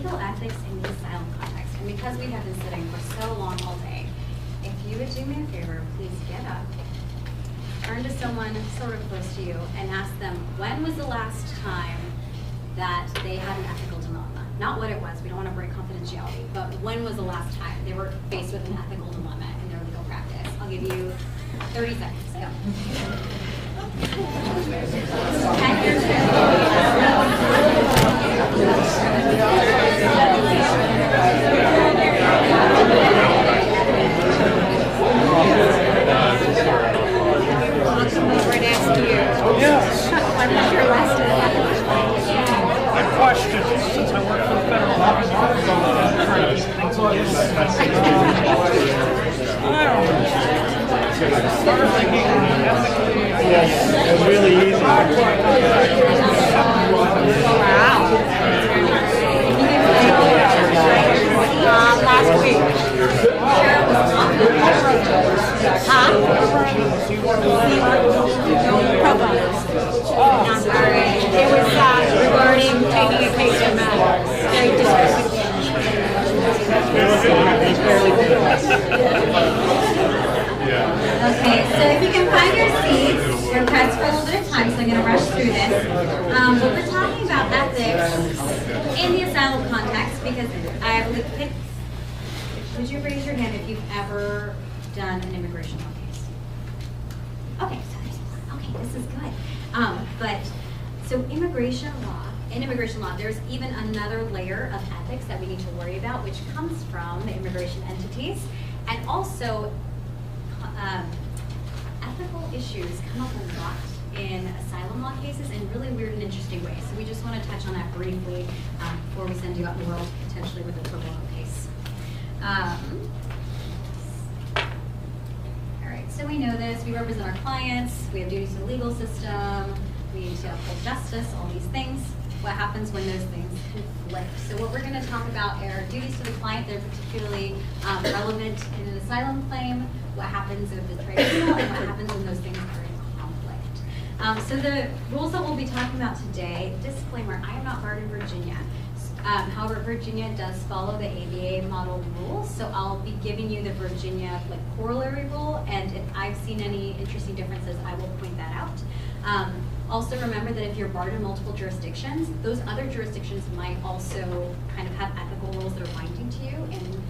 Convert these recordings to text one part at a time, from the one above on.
ethical ethics in the asylum context. And because we have been sitting for so long all day, if you would do me a favor, please get up, turn to someone sort of close to you, and ask them, when was the last time that they had an ethical dilemma? Not what it was, we don't want to break confidentiality, but when was the last time they were faced with an ethical dilemma in their legal practice? I'll give you 30 seconds. Go. 10 years Yes. When was your last I question since I work for the federal office. I don't know. Start thinking ethically. Yes, it was really easy. last week. I'm sorry. It was regarding taking a case from very descriptive. Okay, so if you can find your seats, we're pressed for a little bit of time, so I'm going to rush through this. But we're talking about ethics in the asylum context because I believe. Would you raise your hand if you've ever done an immigration law case? Okay, so there's one. Okay, this is good. So in immigration law, there's even another layer of ethics that we need to worry about, which comes from the immigration entities, and also ethical issues come up a lot in asylum law cases in really weird and interesting ways. So we just want to touch on that briefly before we send you out in the world potentially with a pro bono case. All right, so we know this. We represent our clients. We have duties to the legal system. We need to uphold justice, all these things. What happens when those things conflict? So what we're going to talk about are duties to the client. They're particularly relevant in an asylum claim. What happens if the tribunal, and what happens when those things are in conflict. So the rules that we'll be talking about today, disclaimer, I am not barred in Virginia. However, Virginia does follow the ABA model rules, so I'll be giving you the Virginia corollary rule, and if I've seen any interesting differences, I will point that out. Also remember that if you're barred in multiple jurisdictions, those other jurisdictions might also kind of have ethical rules that are binding to you in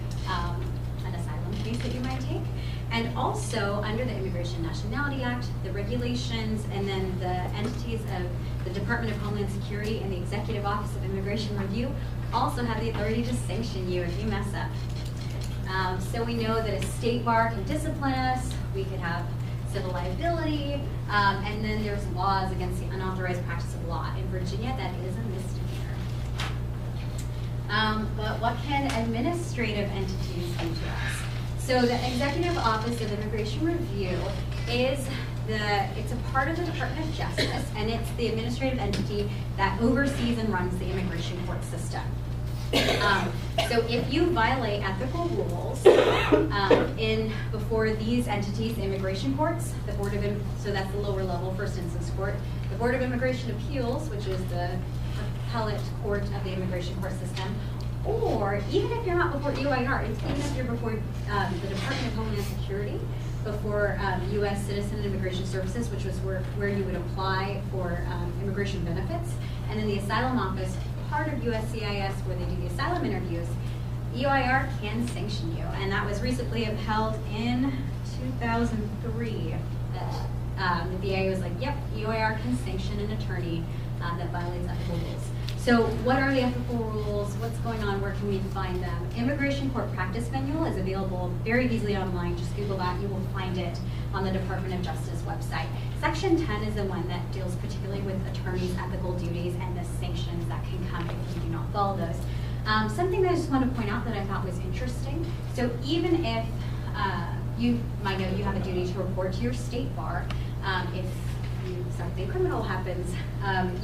an asylum case that you might take. And also, under the Immigration and Nationality Act, the regulations, and then the entities of the Department of Homeland Security and the Executive Office of Immigration Review also have the authority to sanction you if you mess up. So we know that a state bar can discipline us, we could have civil liability, and then there's laws against the unauthorized practice of law. In Virginia, that is a misdemeanor. But what can administrative entities do to us? So the Executive Office of Immigration Review is it's a part of the Department of Justice, and it's the administrative entity that oversees and runs the immigration court system. So if you violate ethical rules before these entities, the immigration courts, so that's the lower level first instance court, the Board of Immigration Appeals, which is the appellate court of the immigration court system, or even if you're not before EOIR, even if you're before the Department of Homeland Security, before U.S. Citizen and Immigration Services, which was where you would apply for immigration benefits, and then the Asylum Office, part of USCIS, where they do the asylum interviews, EOIR can sanction you. And that was recently upheld in 2003. The VA was like, yep, EOIR can sanction an attorney that violates ethical rules. So what are the ethical rules? What's going on? Where can we find them? Immigration Court Practice Manual is available very easily online. Just Google that. You will find it on the Department of Justice website. Section 10 is the one that deals particularly with attorneys' ethical duties and the sanctions that can come if you do not follow those. Something that I just want to point out that I thought was interesting. So even if you might know you have a duty to report to your state bar, if something criminal happens,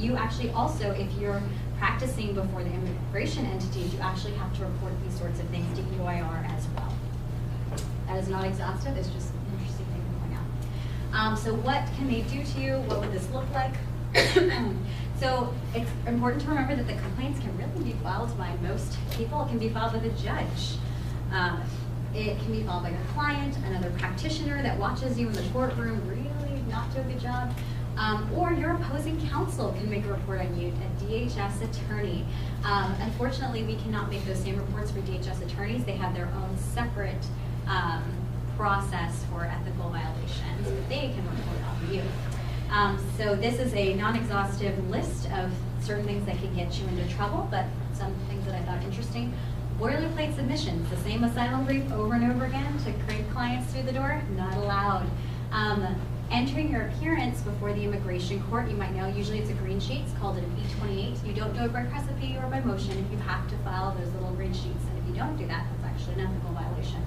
you actually also, if you're practicing before the immigration entities, you actually have to report these sorts of things to EOIR as well. That is not exhaustive, it's just an interesting thing to point out. So what can they do to you? What would this look like? So it's important to remember that the complaints can really be filed by most people. It can be filed with a judge. It can be filed by your client, another practitioner that watches you in the courtroom really not do a good job. Or your opposing counsel can make a report on you, a DHS attorney. Unfortunately, we cannot make those same reports for DHS attorneys. They have their own separate process for ethical violations, but they can report on you. So this is a non-exhaustive list of certain things that can get you into trouble, but some things that I thought interesting. Boilerplate submissions, the same asylum brief over and over again to crate clients through the door, not allowed. Entering your appearance before the immigration court, you might know, usually it's a green sheet, it's called an E28. You don't do it by recipe or by motion, you have to file those little green sheets, and if you don't do that, that's actually an ethical violation.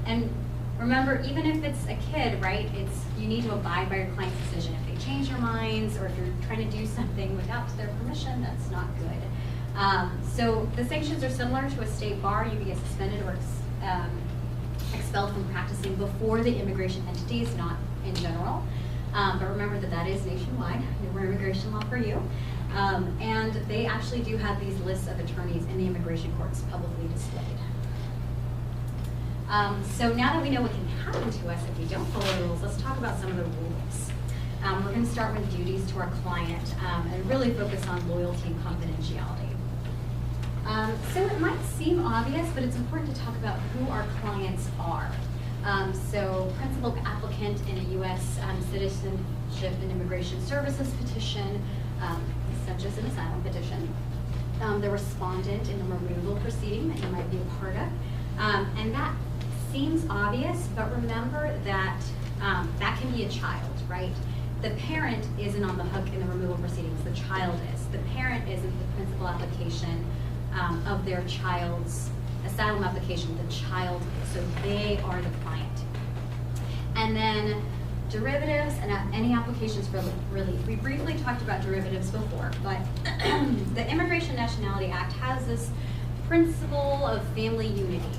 And remember, even if it's a kid, right, you need to abide by your client's decision. If they change their minds, or if you're trying to do something without their permission, that's not good. So the sanctions are similar to a state bar. You can get suspended or expelled from practicing before the immigration entities, not in general. But remember that is nationwide, no immigration law for you. And they actually do have these lists of attorneys in the immigration courts publicly displayed. So now that we know what can happen to us if we don't follow the rules, let's talk about some of the rules. We're going to start with duties to our client and really focus on loyalty and confidentiality. So it might seem obvious, but it's important to talk about who our clients are. So principal applicant in a U.S. Citizenship and Immigration Services petition, such as an asylum petition. The respondent in a removal proceeding that you might be a part of. And that seems obvious, but remember that that can be a child, right? The parent isn't on the hook in the removal proceedings, the child is. The parent isn't the principal application of their child's asylum application, the child is. So they are the client. And then derivatives and any applications for relief. We briefly talked about derivatives before, but the Immigration Nationality Act has this principle of family unity.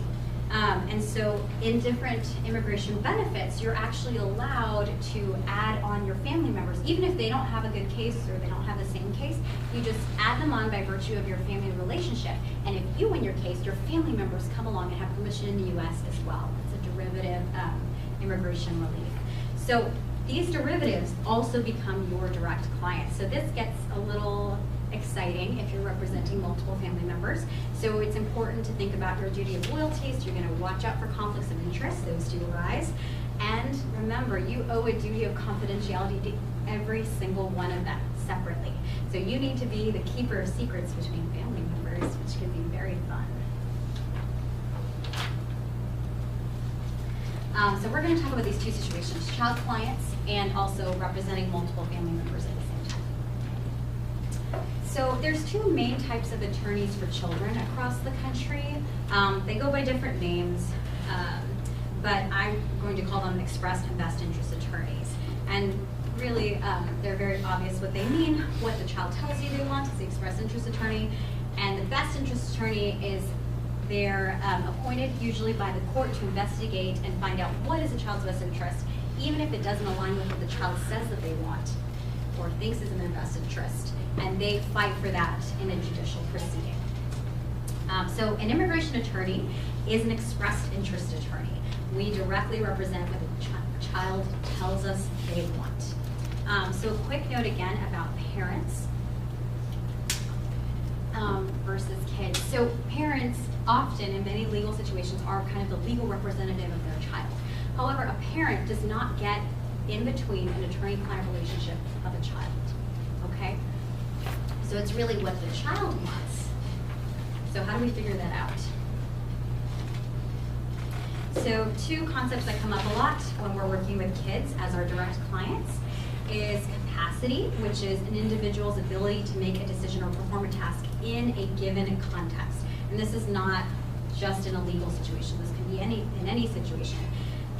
And so in different immigration benefits, you're actually allowed to add on your family members. Even if they don't have a good case or they don't have the same case, you just add them on by virtue of your family relationship. And if you win your case, your family members come along and have permission in the US as well. It's a derivative immigration relief. So these derivatives also become your direct client. So this gets a little exciting if you're representing multiple family members. So it's important to think about your duty of loyalty. So you're going to watch out for conflicts of interest. Those do arise. And remember, you owe a duty of confidentiality to every single one of them separately. So you need to be the keeper of secrets between family members, which can be very fun. So we're going to talk about these two situations, child clients and also representing multiple family members at the same time. So there's two main types of attorneys for children across the country. They go by different names, but I'm going to call them express and best interest attorneys. And really, they're very obvious what they mean. What the child tells you they want is the express interest attorney, and the best interest attorney is they're appointed usually by the court to investigate and find out what is a child's best interest, even if it doesn't align with what the child says that they want or thinks is in their best interest. And they fight for that in a judicial proceeding. So an immigration attorney is an expressed interest attorney. We directly represent what the child tells us they want. So a quick note again about parents versus kids. So parents often in many legal situations are kind of the legal representative of their child. However, a parent does not get in between an attorney-client relationship of a child, okay? So it's really what the child wants. So how do we figure that out? So two concepts that come up a lot when we're working with kids as our direct clients is capacity, which is an individual's ability to make a decision or perform a task in a given context. And this is not just in a legal situation. This can be in any situation.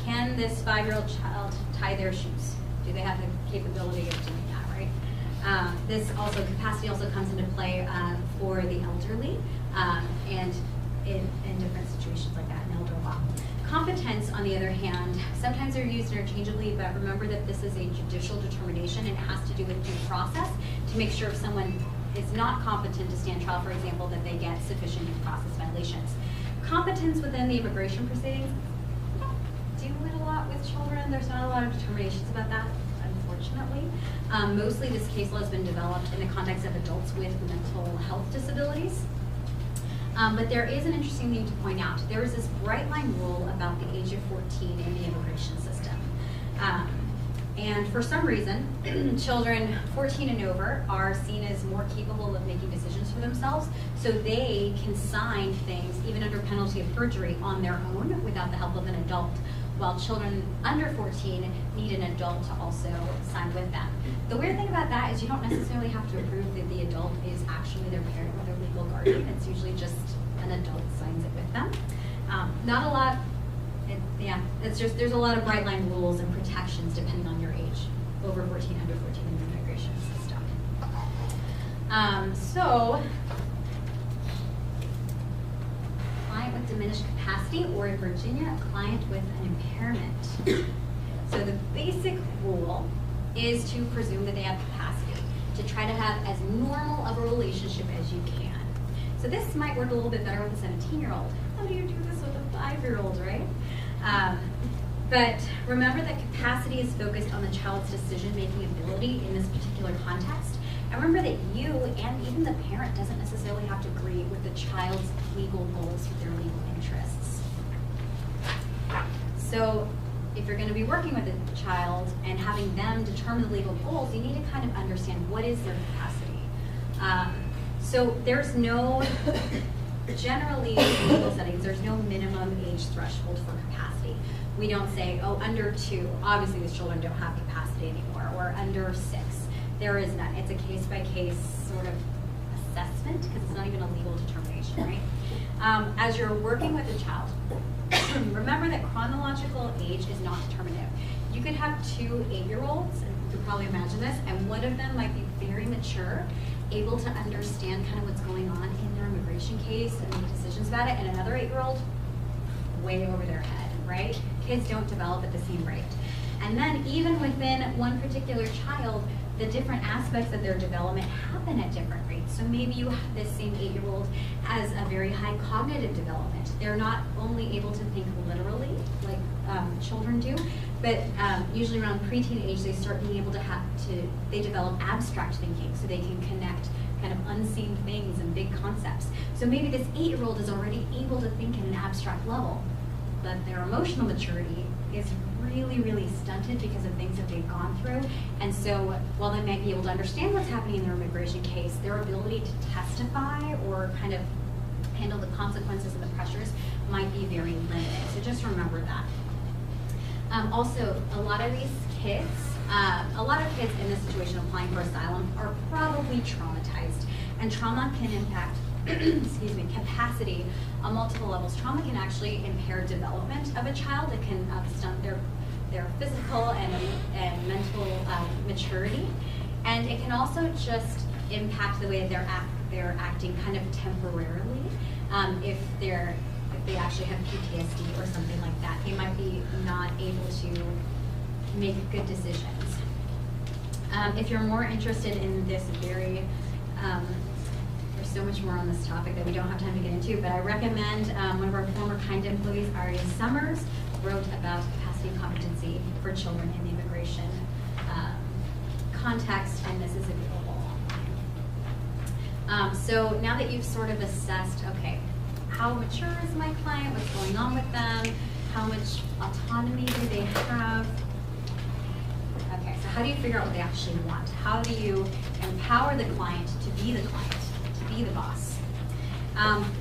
Can this 5-year-old child tie their shoes? Do they have the capability of doing that, right? This also, capacity also comes into play for the elderly and in different situations like that in elder law. Competence, on the other hand, sometimes they're used interchangeably, but remember that this is a judicial determination. It has to do with due process to make sure if someone is not competent to stand trial, for example, that they get sufficient due process violations. Competence within the immigration proceedings, we don't do it a lot with children. There's not a lot of determinations about that, unfortunately. Mostly this case law has been developed in the context of adults with mental health disabilities. But there is an interesting thing to point out. There is this bright line rule about the age of 14 in the immigration system. And for some reason, children 14 and over are seen as more capable of making decisions for themselves, so they can sign things, even under penalty of perjury, on their own without the help of an adult, while children under 14 need an adult to also sign with them. The weird thing about that is you don't necessarily have to prove that the adult is actually their parent or their legal guardian. It's usually just an adult signs it with them. Not a lot. It's just there's a lot of bright line rules and protections depending on your age, over 14, under 14 in the immigration system. So, client with diminished capacity, or in Virginia, a client with an impairment. So the basic rule is to presume that they have capacity, to try to have as normal of a relationship as you can. So this might work a little bit better with a 17-year-old. How do you do this with a 5-year-old, right? But remember that capacity is focused on the child's decision-making ability in this particular context. And remember that you and even the parent doesn't necessarily have to agree with the child's legal goals with their legal interests. So if you're going to be working with a child and having them determine the legal goals, you need to kind of understand what is their capacity. So there's no, generally in legal settings, there's no minimum age threshold for capacity. We don't say, oh, under 2, obviously these children don't have capacity anymore, or under 6. There is none. It's a case-by-case sort of assessment, because it's not even a legal determination, right? As you're working with a child, remember that chronological age is not determinative. You could have 2 8-year-olds, and you could probably imagine this, and one of them might be very mature, able to understand kind of what's going on in their immigration case and make decisions about it, and another 8-year-old way over their head, right? Kids don't develop at the same rate. And then even within one particular child, the different aspects of their development happen at different rates. So maybe you have this same 8-year-old has a very high cognitive development. They're not only able to think literally, like children do, but usually around preteen age, they start being able to they develop abstract thinking, so they can connect kind of unseen things and big concepts. So maybe this 8-year-old is already able to think at an abstract level, but their emotional maturity is really, really stunted because of things that they've gone through. And so while they might be able to understand what's happening in their immigration case, their ability to testify or kind of handle the consequences and the pressures might be very limited. So just remember that. Also, a lot of these kids, in this situation applying for asylum are probably traumatized, and trauma can impact excuse me, capacity on multiple levels. Trauma can actually impair development of a child. It can stunt their physical and mental maturity, and it can also just impact the way that they're acting kind of temporarily. If they actually have PTSD or something like that, they might be not able to make good decisions. If you're more interested in this very there's so much more on this topic that we don't have time to get into, but I recommend one of our former kind employees, Aria Summers, wrote about capacity and competency for children in the immigration context, and this is available online. So now that you've sort of assessed, okay, how mature is my client, what's going on with them, how much autonomy do they have? Okay, so how do you figure out what they actually want? How do you empower the client to be the client? Be the boss.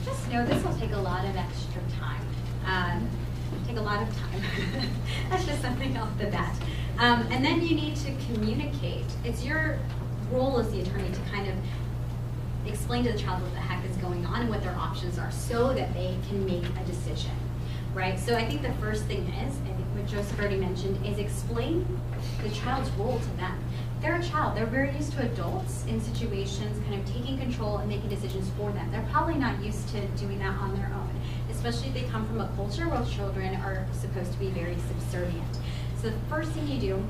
Just know this will take a lot of extra time. Take a lot of time. That's just something off the bat. And then you need to communicate. It's your role as the attorney to kind of explain to the child what the heck is going on and what their options are so that they can make a decision, right? So I think the first thing is, I think what Joseph already mentioned, is explain the child's role to them. they're a child. They're very used to adults in situations kind of taking control and making decisions for them. They're probably not used to doing that on their own, especially if they come from a culture where children are supposed to be very subservient. So the first thing you do,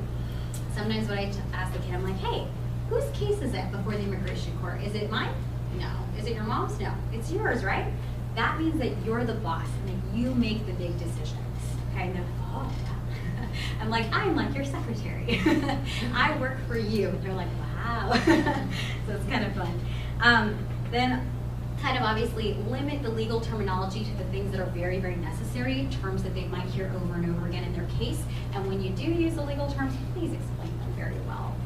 sometimes when I ask the kid, I'm like, hey, whose case is it before the immigration court? Is it mine? No. Is it your mom's? No. It's yours, right? That means that you're the boss and that you make the big decisions. Okay, and they're like, oh, yeah. I'm like, I'm like your secretary. I work for you. They're like, wow. So it's kind of fun. Then kind of obviously limit the legal terminology to the things that are very, very necessary, terms that they might hear over and over again in their case. And when you do use the legal terms, please explain them very well.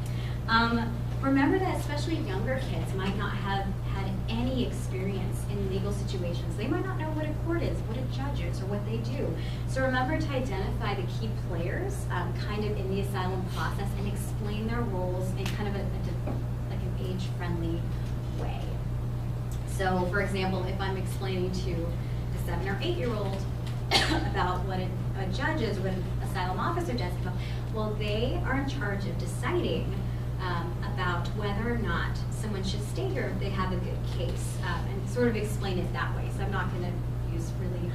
Remember that especially younger kids might not have had any experience in legal situations. They might not know what a court is, what a judge is, or what they do. So remember to identify the key players kind of in the asylum process and explain their roles in kind of like an age-friendly way. So for example, if I'm explaining to a 7 or 8-year-old about what a judge is, what an asylum officer does, well, they are in charge of deciding about whether or not someone should stay here if they have a good case, and sort of explain it that way. So I'm not going to use really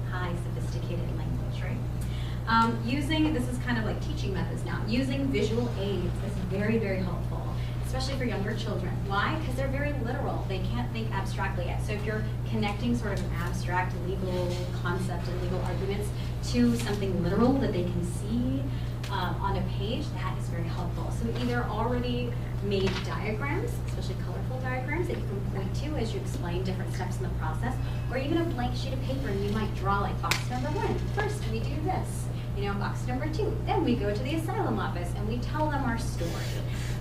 high sophisticated language, right? This is kind of like teaching methods now. Using visual aids is very, very helpful, especially for younger children. Why? Because they're very literal. They can't think abstractly yet. So if you're connecting sort of an abstract legal concept and legal arguments to something literal that they can see on a page, that is very helpful. So either already made diagrams, especially colorful diagrams that you can point to as you explain different steps in the process, or even a blank sheet of paper and you might draw like box number 1. First we do this, box number 2. Then we go to the asylum office and we tell them our story.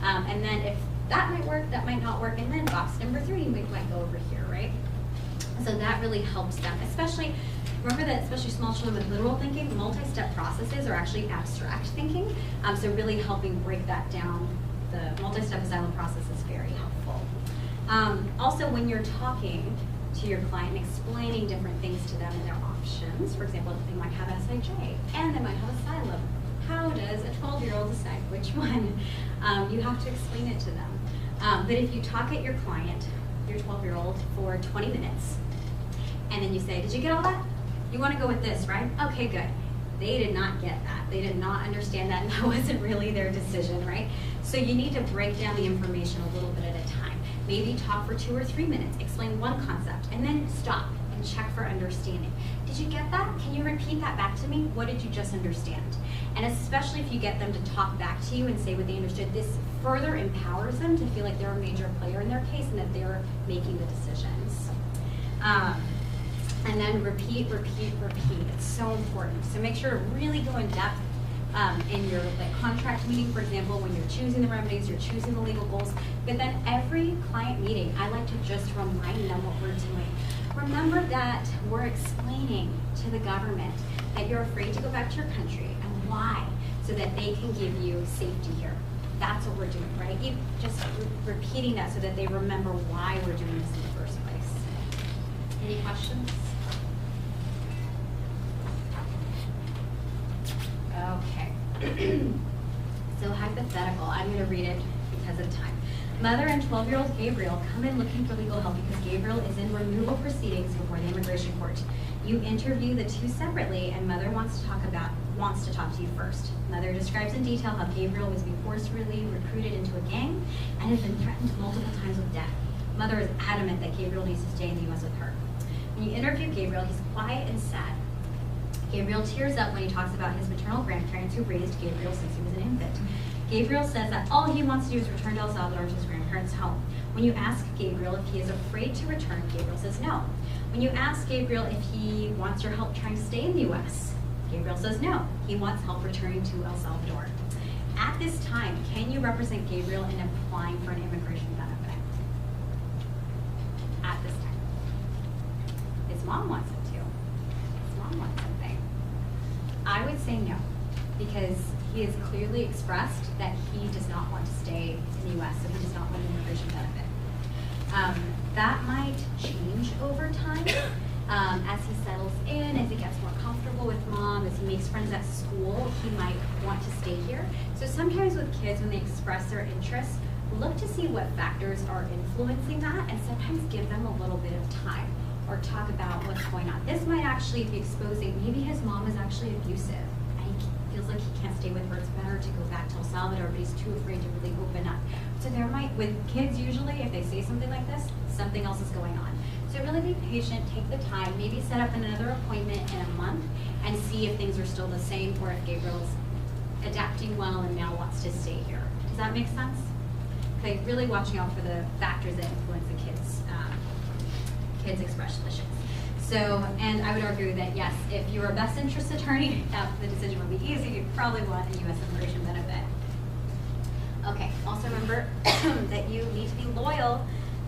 And then if that might work, that might not work, and then box number 3, we might go over here, right? So that really helps them, especially, remember that especially small children with literal thinking, multi-step processes are actually abstract thinking. So really helping break that down, the multi-step asylum process is very helpful. Also, when you're talking to your client and explaining different things to them and their options, for example, they might have SIJ and they might have asylum. How does a 12-year-old decide which one? You have to explain it to them. But if you talk at your client, your 12-year-old, for 20 minutes, and then you say, did you get all that? You want to go with this, right? Okay, good. They did not get that. They did not understand that, and that wasn't really their decision, right? So you need to break down the information a little bit at a time. Maybe talk for 2 or 3 minutes, explain one concept, and then stop and check for understanding. Did you get that? Can you repeat that back to me? What did you just understand? And especially if you get them to talk back to you and say what they understood, this further empowers them to feel like they're a major player in their case and that they're making the decisions. And then repeat, repeat, repeat. It's so important. So make sure to really go in depth in your contract meeting, for example, when you're choosing the remedies, you're choosing the legal goals. But then every client meeting, I like to just remind them what we're doing. Remember that we're explaining to the government that you're afraid to go back to your country and why, so that they can give you safety here. That's what we're doing, right? You just repeating that so that they remember why we're doing this in the first place. Any questions? Okay. So hypothetical, I'm going to read it because of time. Mother and 12-year-old Gabriel come in looking for legal help because Gabriel is in removal proceedings before the immigration court. You interview the two separately, and Mother wants to talk to you first. Mother describes in detail how Gabriel was being forcefully recruited into a gang and has been threatened multiple times with death. Mother is adamant that Gabriel needs to stay in the U.S. with her. When you interview Gabriel, he's quiet and sad. Gabriel tears up when he talks about his maternal grandparents who raised Gabriel since he was an infant. Gabriel says that all he wants to do is return to El Salvador to his grandparents' home. When you ask Gabriel if he is afraid to return, Gabriel says no. When you ask Gabriel if he wants your help trying to stay in the U.S., Gabriel says no. He wants help returning to El Salvador. At this time, can you represent Gabriel in applying for an immigration benefit? At this time. His mom wants him to. His mom wants something. I would say no, because he has clearly expressed that he does not want to stay in the U.S., so he does not want an immigration benefit. That might change over time as he settles in, as he gets more comfortable with mom, as he makes friends at school, he might want to stay here. So sometimes with kids, when they express their interests, look to see what factors are influencing that, and sometimes give them a little bit of time, or talk about what's going on. This might actually be exposing, maybe his mom is actually abusive, and he feels like he can't stay with her. It's better to go back to El Salvador, but he's too afraid to really open up. So there might, with kids usually, if they say something like this, something else is going on. So really be patient, take the time, maybe set up another appointment in a month and see if things are still the same, or if Gabriel's adapting well and now wants to stay here. Does that make sense? Okay, really watching out for the factors that influence the kids' expressionism. So, and I would argue that yes, if you're a best interest attorney, the decision would be easy. You'd probably want a U.S. immigration benefit. Okay, also remember that you need to be loyal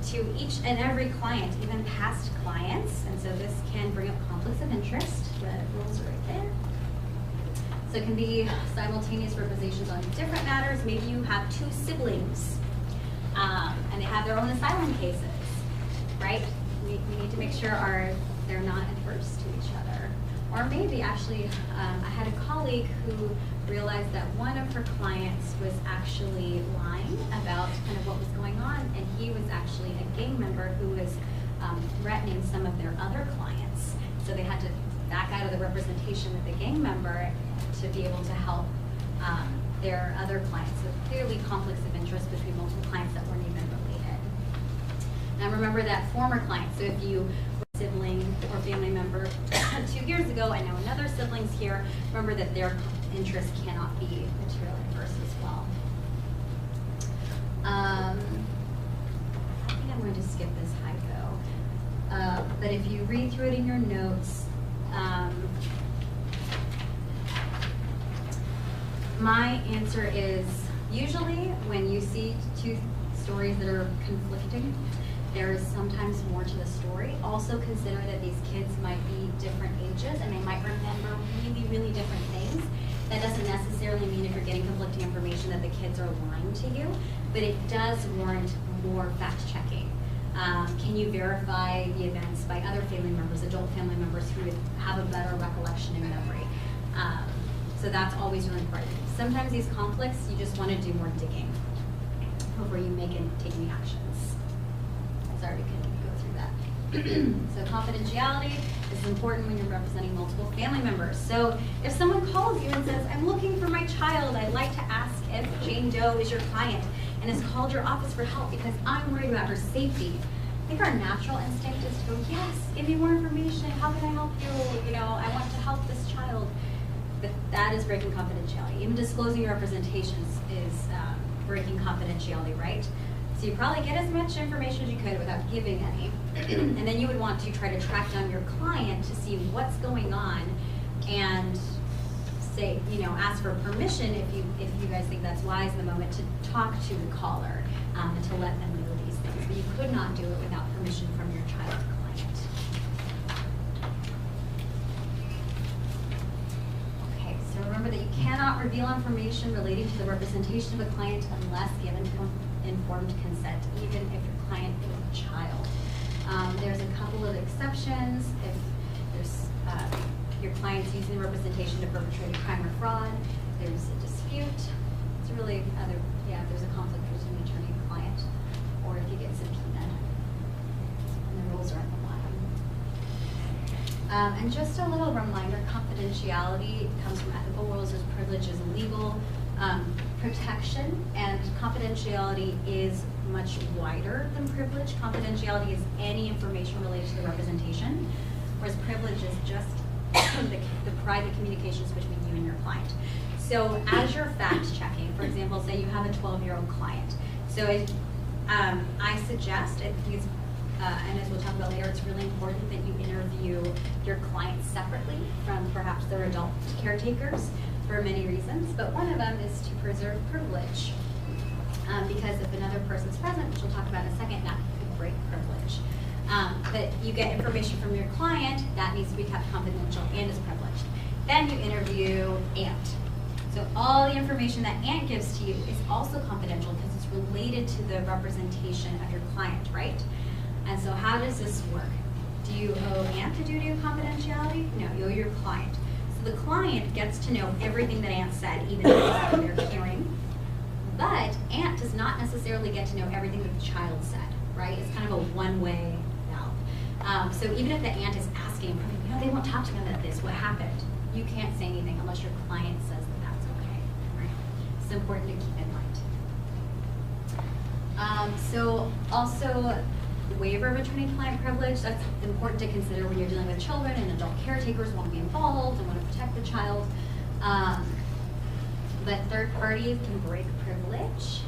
to each and every client, even past clients, and so this can bring up conflicts of interest. The rules are right there. So it can be simultaneous representations on different matters. Maybe you have two siblings, and they have their own asylum cases, right? We need to make sure they're not adverse to each other. Or maybe actually, I had a colleague who realized that one of her clients was actually lying about kind of what was going on, and he was actually a gang member who was threatening some of their other clients. So they had to back out of the representation with the gang member to be able to help their other clients. So clearly conflicts of interest between multiple clients that weren't even related. Now remember that former client. So if you were a sibling or family member 2 years ago and now another sibling's here, remember that their interest cannot be materially adverse as well. I think I'm going to skip this hypo. But if you read through it in your notes, my answer is usually when you see two stories that are conflicting, there is sometimes more to the story. Also consider that these kids might be different ages and they might remember really, really different things. That doesn't necessarily mean if you're getting conflicting information that the kids are lying to you, but it does warrant more fact-checking. Can you verify the events by other family members, adult family members who have a better recollection and memory? So that's always really important. Sometimes these conflicts, you just want to do more digging before you take any actions. Sorry, we couldn't go through that. So confidentiality is important when you're representing multiple family members. So if someone calls you and says, I'm looking for my child, I'd like to ask if Jane Doe is your client and has called your office for help because I'm worried about her safety. I think our natural instinct is to go, yes, give me more information. How can I help you? You know, I want to help this child. But that is breaking confidentiality. Even disclosing your representations is breaking confidentiality, right? So you probably get as much information as you could without giving any. And then you would want to try to track down your client to see what's going on and say, you know, ask for permission if you guys think that's wise in the moment to talk to the caller and to let them know these things. But you could not do it without permission from your child client. Okay, so remember that you cannot reveal information relating to the representation of a client unless given informed consent, even if your client is a child. There's a couple of exceptions. If there's your client's using the representation to perpetrate a crime or fraud, there's a dispute. It's really there's a conflict between attorney and client, or if you get subpoenaed. And the rules are at the bottom. And just a little reminder, confidentiality comes from ethical rules as privilege is legal protection, and confidentiality is much wider than privilege. Confidentiality is any information related to the representation, whereas privilege is just the private communications between you and your client. So as you're fact-checking, for example, say you have a 12-year-old client. So I suggest, and as we'll talk about later, it's really important that you interview your client separately from perhaps their adult caretakers for many reasons, but one of them is to preserve privilege. Because if another person's present, which we'll talk about in a second, that could break privilege. But you get information from your client, that needs to be kept confidential and is privileged. Then you interview Aunt. So all the information that Aunt gives to you is also confidential because it's related to the representation of your client, right? And so how does this work? Do you owe Aunt the duty of confidentiality? No, you owe your client. So the client gets to know everything that aunt said, even if they're hearing. But aunt does not necessarily get to know everything that the child said, right? It's kind of a one-way valve. So even if the aunt is asking, they won't talk to them about this, what happened? You can't say anything unless your client says that that's okay, right? It's important to keep in mind. So also, waiver of attorney-client privilege, that's important to consider when you're dealing with children and adult caretakers want to be involved and want to protect the child. But third parties can break privilege.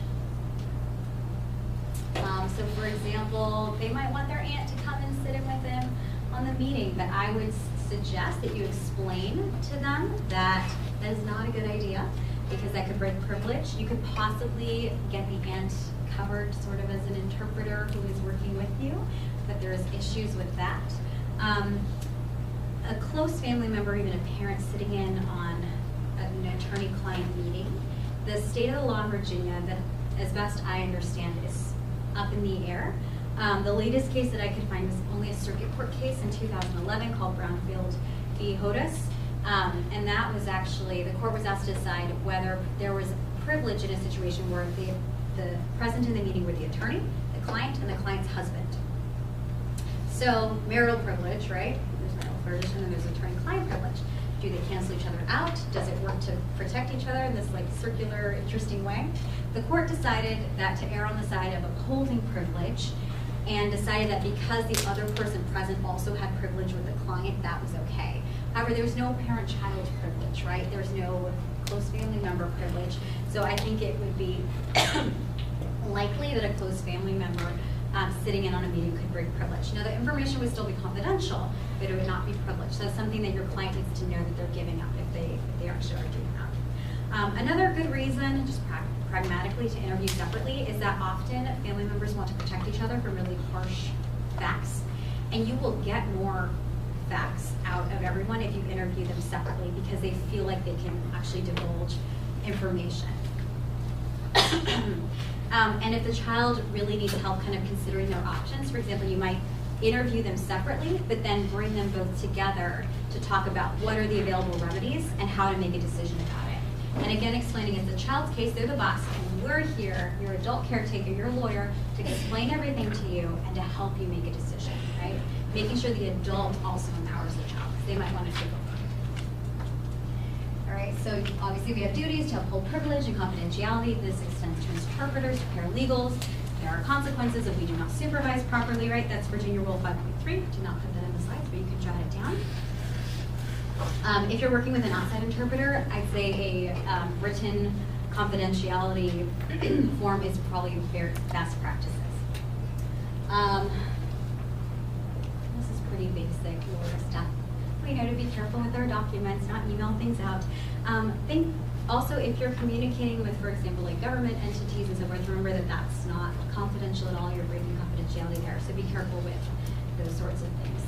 So for example, they might want their aunt to come and sit in with them on the meeting, but I would suggest that you explain to them that that is not a good idea because that could break privilege. You could possibly get the aunt covered sort of as an interpreter who is working with you, but there's issues with that. A close family member, even a parent sitting in on an attorney-client meeting, the state of the law in Virginia, that as best I understand, is up in the air. The latest case that I could find was only a circuit court case in 2011 called Brownfield v. Hodis. And that was actually, the court was asked to decide whether there was privilege in a situation where the present in the meeting were the attorney, the client, and the client's husband. So marital privilege, right? There's marital privilege, and then there's attorney-client privilege. Do they cancel each other out? Does it work to protect each other in this like circular, interesting way? The court decided that to err on the side of upholding privilege and decided that because the other person present also had privilege with the client, that was okay. However, there's no parent-child privilege, right? There's no close family member privilege. So I think it would be likely that a close family member sitting in on a meeting could break privilege. Now, the information would still be confidential, but it would not be privileged. So that's something that your client needs to know that they're giving up if they actually are doing that. Another good reason, just pragmatically, to interview separately is that often family members want to protect each other from really harsh facts, and you will get more facts out of everyone if you interview them separately because they feel like they can actually divulge information. And if the child really needs help kind of considering their options, for example, you might interview them separately, but then bring them both together to talk about what are the available remedies and how to make a decision about it. And again, explaining it's the child's case, they're the boss, and we're here, your adult caretaker, your lawyer, to explain everything to you and to help you make a decision, right? Making sure the adult also empowers the child, because they might want to take over. All right, so obviously we have duties to uphold privilege and confidentiality. This extends to interpreters, to paralegals. There are consequences if we do not supervise properly, right? That's Virginia Rule 5.3. Did not put that in the slides, but you can jot it down. If you're working with an outside interpreter, I'd say a written confidentiality form is probably very best practices. This is pretty basic lawyer stuff. We know to be careful with our documents, not email things out. Think also if you're communicating with, for example, like government entities and so forth, remember that that's not confidential at all. You're breaking confidentiality there, so be careful with those sorts of things.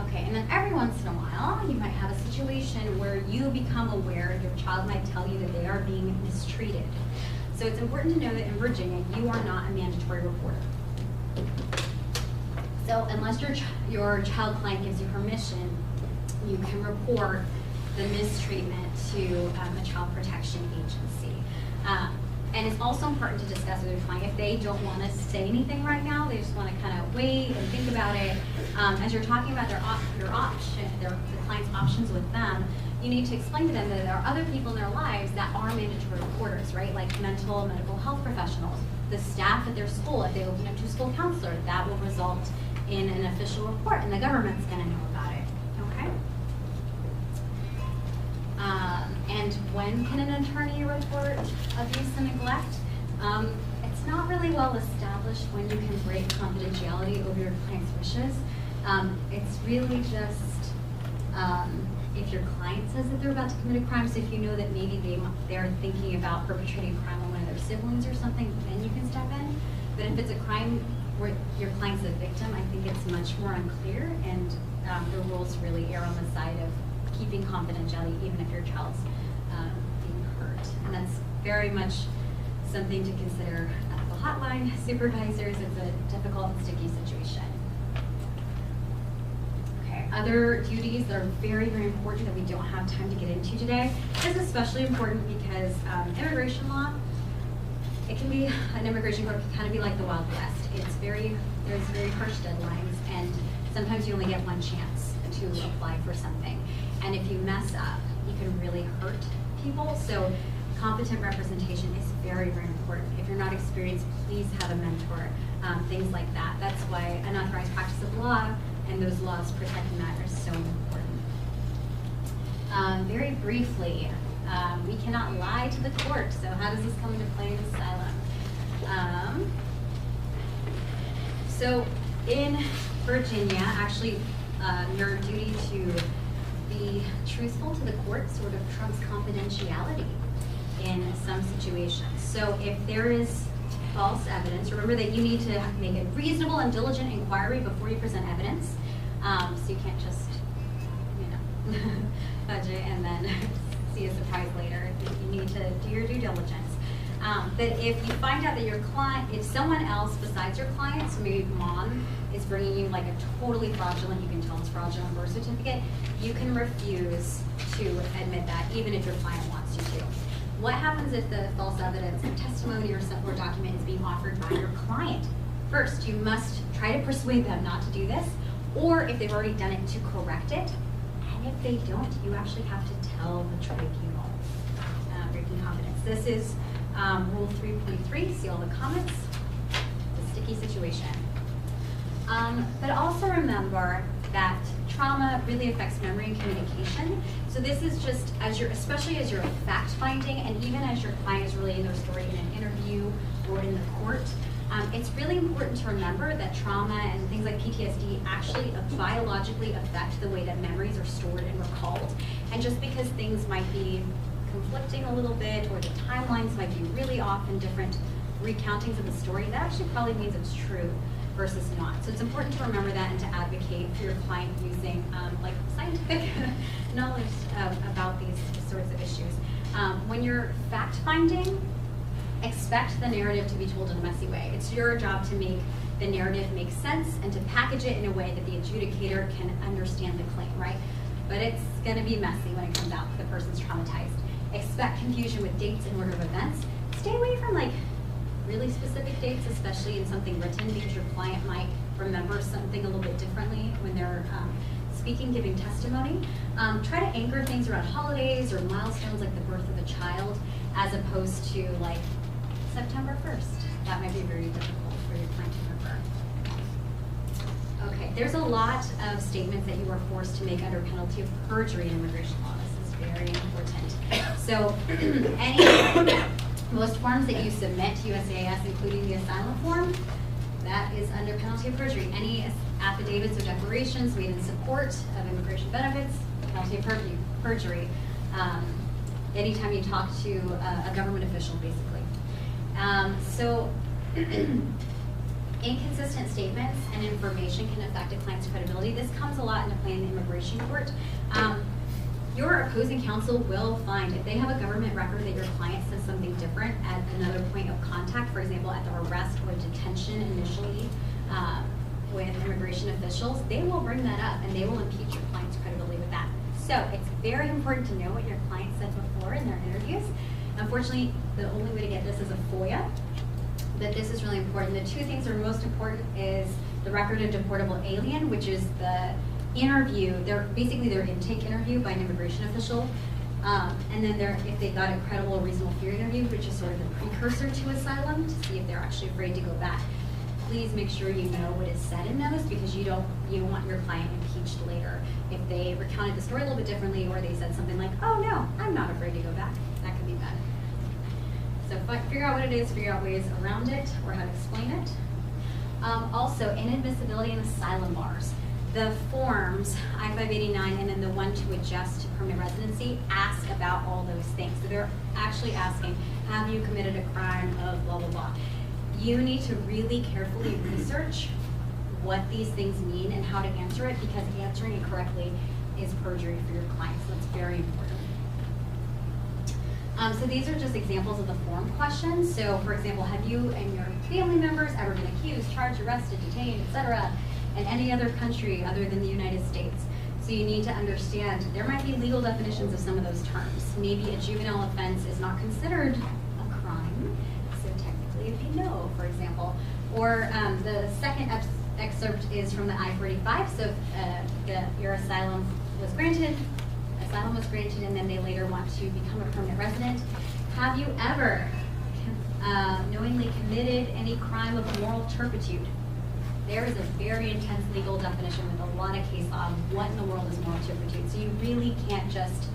Okay, and then every once in a while, you might have a situation where you become aware, your child might tell you that they are being mistreated. So it's important to know that in Virginia, you are not a mandatory reporter. So unless your child client gives you permission, you can report the mistreatment to a child protection agency. And it's also important to discuss with your client if they don't want to say anything right now, they just want to kind of wait and think about it. As you're talking about the client's options with them, you need to explain to them that there are other people in their lives that are mandatory reporters, right? Like medical health professionals, the staff at their school, if they open up to a school counselor, that will result in an official report, and the government's going to know about it, okay? And when can an attorney report abuse and neglect? It's not really well established when you can break confidentiality over your client's wishes. It's really just if your client says that they're about to commit a crime, so if you know that maybe they're thinking about perpetrating a crime on one of their siblings or something, then you can step in. But if it's a crime where your client's a victim, I think it's much more unclear, and the rules really err on the side of keeping confidentiality even if your child's being hurt. And that's very much something to consider at the hotline, supervisors. It's a difficult and sticky situation. Okay, Other duties that are very, very important that we don't have time to get into today. This is especially important because immigration law, it can be, an immigration court can kind of be like the Wild West. There's very harsh deadlines, and sometimes you only get one chance to apply for something. And if you mess up, you can really hurt people. So competent representation is very, very important. If you're not experienced, please have a mentor, things like that. That's why unauthorized practice of law and those laws protecting that are so important. Very briefly, we cannot lie to the court. So how does this come into play in asylum? So in Virginia, actually, your duty to be truthful to the court sort of trumps confidentiality in some situations. So if there is false evidence, remember that you need to make a reasonable and diligent inquiry before you present evidence. So you can't just, budget and then see a surprise later. You need to do your due diligence. But if you find out that your client, if someone else besides your client, so maybe mom is bringing you like a totally fraudulent, you can tell it's fraudulent birth certificate, you can refuse to admit that, even if your client wants you to. What happens if the false evidence, testimony, or support document is being offered by your client? First, you must try to persuade them not to do this, or if they've already done it, to correct it. And if they don't, you actually have to tell the tribunal, breaking confidence. This is Rule 3.3, see all the comments, the sticky situation. But also remember that trauma really affects memory and communication. So this is just, especially as you're fact-finding, and even as your client is relating their story in an interview or in the court, it's really important to remember that trauma and things like PTSD actually biologically affect the way that memories are stored and recalled. And just because things might be conflicting a little bit, or the timelines might be really off in different recountings of the story, that actually probably means it's true versus not. So it's important to remember that and to advocate for your client using like scientific knowledge about these sorts of issues. When you're fact-finding, expect the narrative to be told in a messy way. It's your job to make the narrative make sense and to package it in a way that the adjudicator can understand the claim, right? But it's gonna be messy when it comes out that the person's traumatized. Expect confusion with dates and order of events. Stay away from like really specific dates, especially in something written, because your client might remember something a little bit differently when they're speaking, giving testimony. Try to anchor things around holidays or milestones like the birth of a child, as opposed to like September 1st. That might be very difficult for your client to remember. Okay, there's a lot of statements that you are forced to make under penalty of perjury in immigration law. This is very important. So most forms that you submit to USCIS, including the asylum form, that is under penalty of perjury. Any affidavits or declarations made in support of immigration benefits, penalty of perjury. Anytime you talk to a government official, basically. So inconsistent statements and information can affect a client's credibility. This comes a lot into play in the immigration court. Your opposing counsel will find, if they have a government record that your client says something different at another point of contact, for example, at the arrest or detention initially with immigration officials, they will bring that up and they will impeach your client's credibility with that. So it's very important to know what your client said before in their interviews. Unfortunately, the only way to get this is a FOIA, but this is really important. The two things that are most important is the record of deportable alien, which is the interview, basically their intake interview by an immigration official, and then if they got a credible or reasonable fear interview, which is sort of the precursor to asylum, to see if they're actually afraid to go back. Please make sure you know what is said in those, because you don't want your client impeached later. If they recounted the story a little bit differently, or they said something like, oh no, I'm not afraid to go back, that could be bad. So figure out what it is, figure out ways around it, or how to explain it. Also, inadmissibility and asylum bars. The forms, I-589, and then the one to adjust to permanent residency, ask about all those things. So they're actually asking, have you committed a crime of blah, blah, blah. You need to really carefully research what these things mean and how to answer it, because answering it correctly is perjury for your clients. So that's very important. So these are just examples of the form questions. So for example, have you and your family members ever been accused, charged, arrested, detained, etc., in any other country other than the United States? So you need to understand, there might be legal definitions of some of those terms. Maybe a juvenile offense is not considered a crime, so technically if you know, for example. Or the second excerpt is from the I-45, so your asylum was granted, and then they later want to become a permanent resident. Have you ever knowingly committed any crime of moral turpitude? There is a very intense legal definition with a lot of case law of what in the world is moral turpitude. So you really can't just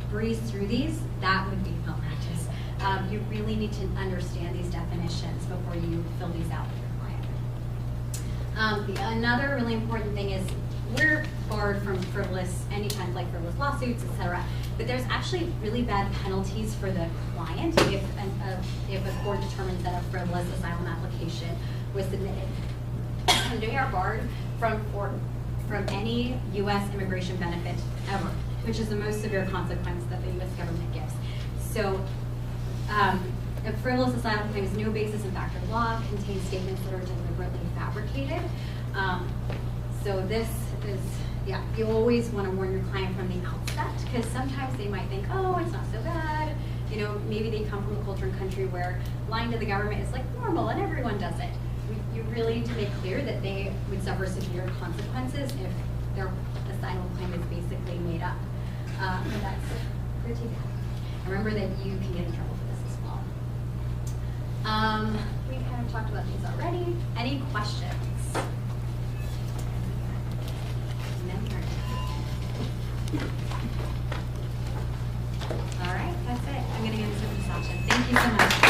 breeze through these. That would be malpractice. You really need to understand these definitions before you fill these out with your client. Another really important thing is we're barred from any kind of frivolous lawsuits, etc. But there's actually really bad penalties for the client if a court determines that a frivolous asylum application was submitted. They are barred from any U.S. immigration benefit ever, which is the most severe consequence that the U.S. government gives. So a frivolous asylum claim has no basis in fact or law, contains statements that are deliberately fabricated. So this is, you always want to warn your client from the outset, because sometimes they might think, oh, it's not so bad. You know, maybe they come from a culture and country where lying to the government is like normal and everyone does it. You really need to make clear that they would suffer severe consequences if their asylum claim is basically made up. And that's pretty bad. Remember that you can get in trouble for this as well. We kind of talked about these already. Any questions? All right, that's it. I'm going to get into the session. Thank you so much.